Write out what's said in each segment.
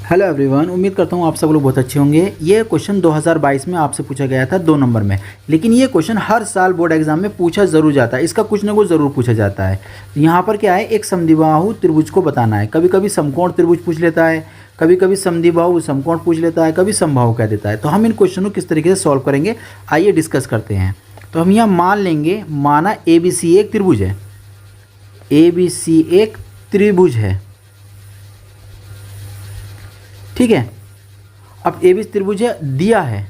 Hello everyone, उम्मीद करता हूँ आप सब लोग बहुत अच्छे होंगे। ये क्वेश्चन 2022 में आपसे पूछा गया था 2 नंबर में, लेकिन ये क्वेश्चन हर साल बोर्ड एग्जाम में पूछा ज़रूर जाता है। इसका कुछ ना कुछ ज़रूर पूछा जाता है। तो यहाँ पर क्या है, एक समद्विबाहु त्रिभुज को बताना है। कभी कभी समकोण त्रिभुज पूछ लेता है, कभी कभी समद्विबाहु समकोण पूछ लेता है, कभी समबाहु कह देता है। तो हम इन क्वेश्चन को किस तरीके से सॉल्व करेंगे, आइए डिस्कस करते हैं। तो हम यहाँ मान लेंगे, माना ABC एक त्रिभुज है, ABC एक त्रिभुज है, ठीक है। अब ABC त्रिभुज है, दिया है,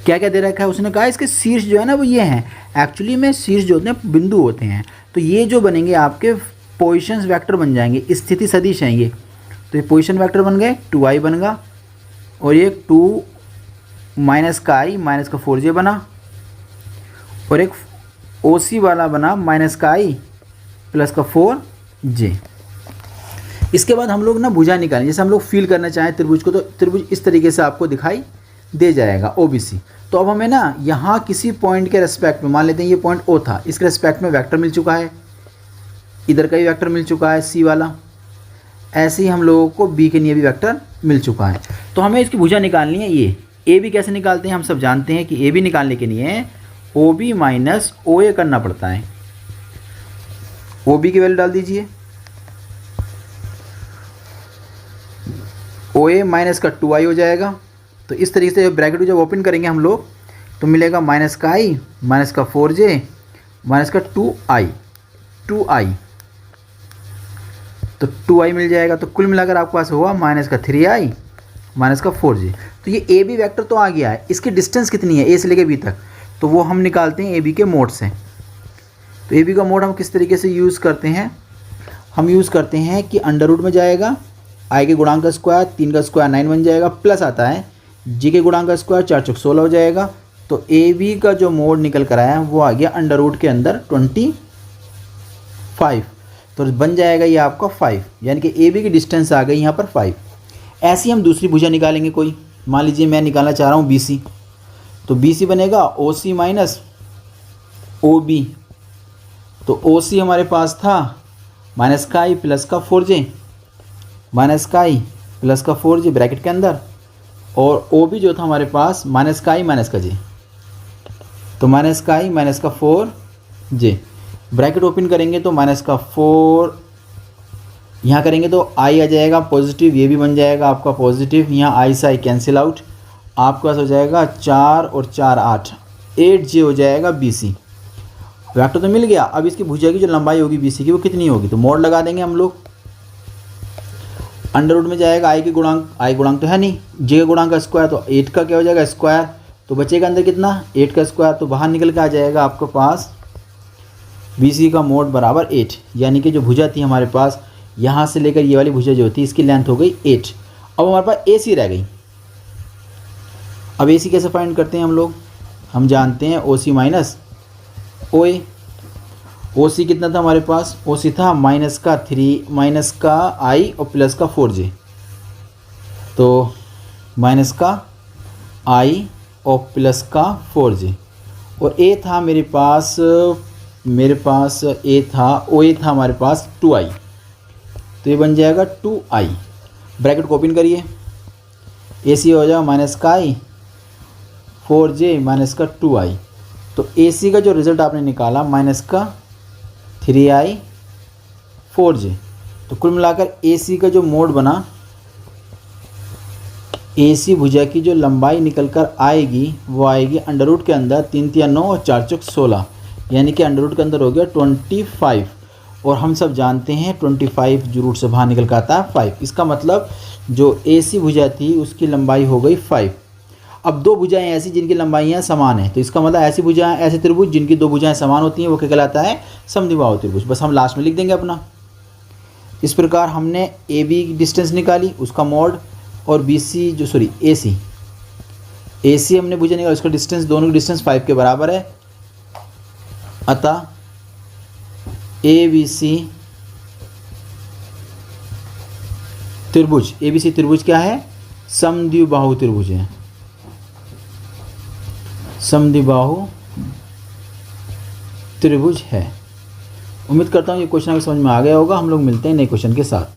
क्या क्या दे रखा है उसने कहा इसके शीर्ष जो है ना वो ये हैं। एक्चुअली में शीर्ष जो होते हैं बिंदु होते हैं, तो ये जो बनेंगे आपके पोजीशंस वेक्टर बन जाएंगे, स्थिति सदिश हैं ये। तो ये पोजीशन वेक्टर बन गए, 2i बनेगा, और ये 2 माइनस का i माइनस का 4j बना, और एक OC वाला बना माइनस का i प्लस का 4j। इसके बाद हम लोग ना भुजा निकालें, जैसे हम लोग फील करना चाहें त्रिभुज को, तो त्रिभुज इस तरीके से आपको दिखाई दे जाएगा OBC। तो अब हमें ना यहाँ किसी पॉइंट के रेस्पेक्ट में, मान लेते हैं ये पॉइंट O था, इसके रेस्पेक्ट में वेक्टर मिल चुका है, इधर का भी वेक्टर मिल चुका है C वाला, ऐसे ही हम लोगों को B के लिए भी वेक्टर मिल चुका है। तो हमें इसकी भुजा निकालनी है। ये AB कैसे निकालते हैं, हम सब जानते हैं कि AB निकालने के लिए OB माइनस OA करना पड़ता है। OB की वैल्यू डाल दीजिए, OA माइनस का 2i हो जाएगा। तो इस तरीके से ब्रैकेट जब ओपन करेंगे हम लोग तो मिलेगा माइनस का i माइनस का 4j माइनस का 2i, तो 2i मिल जाएगा। तो कुल मिलाकर आपके पास हुआ माइनस का 3i माइनस का 4j। तो ये AB वेक्टर तो आ गया है, इसकी डिस्टेंस कितनी है A से लेकर B तक, तो वो हम निकालते हैं AB के मोड से। तो AB का मोड हम किस तरीके से यूज़ करते हैं, हम यूज़ करते हैं कि अंडर रूट में जाएगा, i के गुणांक का स्क्वायर, 3 का स्क्वायर 9 बन जाएगा, प्लस आता है g के गुणांक का स्क्वायर 4 चौक 16 हो जाएगा। तो AB का जो मोड निकल कर आया वो आ गया अंडर रूट के अंदर 25, तो बन जाएगा ये आपका 5, यानी कि AB की डिस्टेंस आ गई यहाँ पर 5। ऐसे ही हम दूसरी भुजा निकालेंगे कोई, मान लीजिए मैं निकालना चाह रहा हूँ BC, तो BC बनेगा OC माइनस OB। तो OC हमारे पास था माइनस का i प्लस का 4j, माइनस का i प्लस का 4j ब्रैकेट के अंदर, और OB जो था हमारे पास माइनस का i माइनस का j, तो माइनस का i माइनस का 4j ब्रैकेट ओपन करेंगे तो माइनस का 4 यहाँ करेंगे तो i आ जाएगा पॉजिटिव, ये भी बन जाएगा आपका पॉजिटिव, यहाँ i से i कैंसिल आउट, आपके पास हो जाएगा 4 और 4 8j हो जाएगा BC। वेक्टर तो मिल गया। अब इसकी भुजा की जो लंबाई होगी BC की वो कितनी होगी, तो मोड लगा देंगे हम लोग। अंडर रूट में जाएगा i के गुणांक, i गुणांक तो है नहीं, j के गुणांक का स्क्वायर, तो 8 का क्या हो जाएगा स्क्वायर, तो बचेगा अंदर कितना 8 का स्क्वायर, तो बाहर निकल के आ जाएगा आपके पास BC का मोड बराबर 8। यानी कि जो भुजा थी हमारे पास यहाँ से लेकर ये वाली भुजा जो थी इसकी लेंथ हो गई 8। अब हमारे पास AC रह गई। अब AC कैसे फाइंड करते हैं हम लोग, हम जानते हैं OC माइनस OA। OC कितना था हमारे पास, OC था माइनस का 3 माइनस का i और प्लस का 4j, तो माइनस का i और प्लस का 4j, और A था मेरे पास A था OA था हमारे पास 2i, तो ये बन जाएगा 2i। ब्रैकेट को ओपन करिए, AC हो जाएगा माइनस का i 4j माइनस का 2i, तो AC का जो रिज़ल्ट आपने निकाला माइनस का 3i 4j। तो कुल मिलाकर AC का जो मोड बना, AC भुजा की जो लंबाई निकल कर आएगी वो आएगी अंडर रूट के अंदर 3 3 9 और 4 चौक 16, यानी कि अंडर रूट के अंदर हो गया 25, और हम सब जानते हैं 25 जो रूट से बाहर निकल कर आता है 5। इसका मतलब जो AC भुजा थी उसकी लंबाई हो गई 5। अब 2 भुजाएं ऐसी जिनकी लंबाइयाँ समान हैं, तो इसका मतलब ऐसी भुजाएं, ऐसे त्रिभुज जिनकी 2 भुजाएं समान होती हैं वो क्या कहलाता है, समद्विबाहु त्रिभुज। बस हम लास्ट में लिख देंगे अपना। इस प्रकार हमने AB की डिस्टेंस निकाली, उसका मोड, और AC हमने भुजा निकाला, उसका डिस्टेंस, दोनों की डिस्टेंस 5 के बराबर है। अतः ABC त्रिभुज क्या है, समद्विबाहु त्रिभुज है, समद्विबाहु त्रिभुज है। उम्मीद करता हूँ ये क्वेश्चन आपको समझ में आ गया होगा। हम लोग मिलते हैं नए क्वेश्चन के साथ।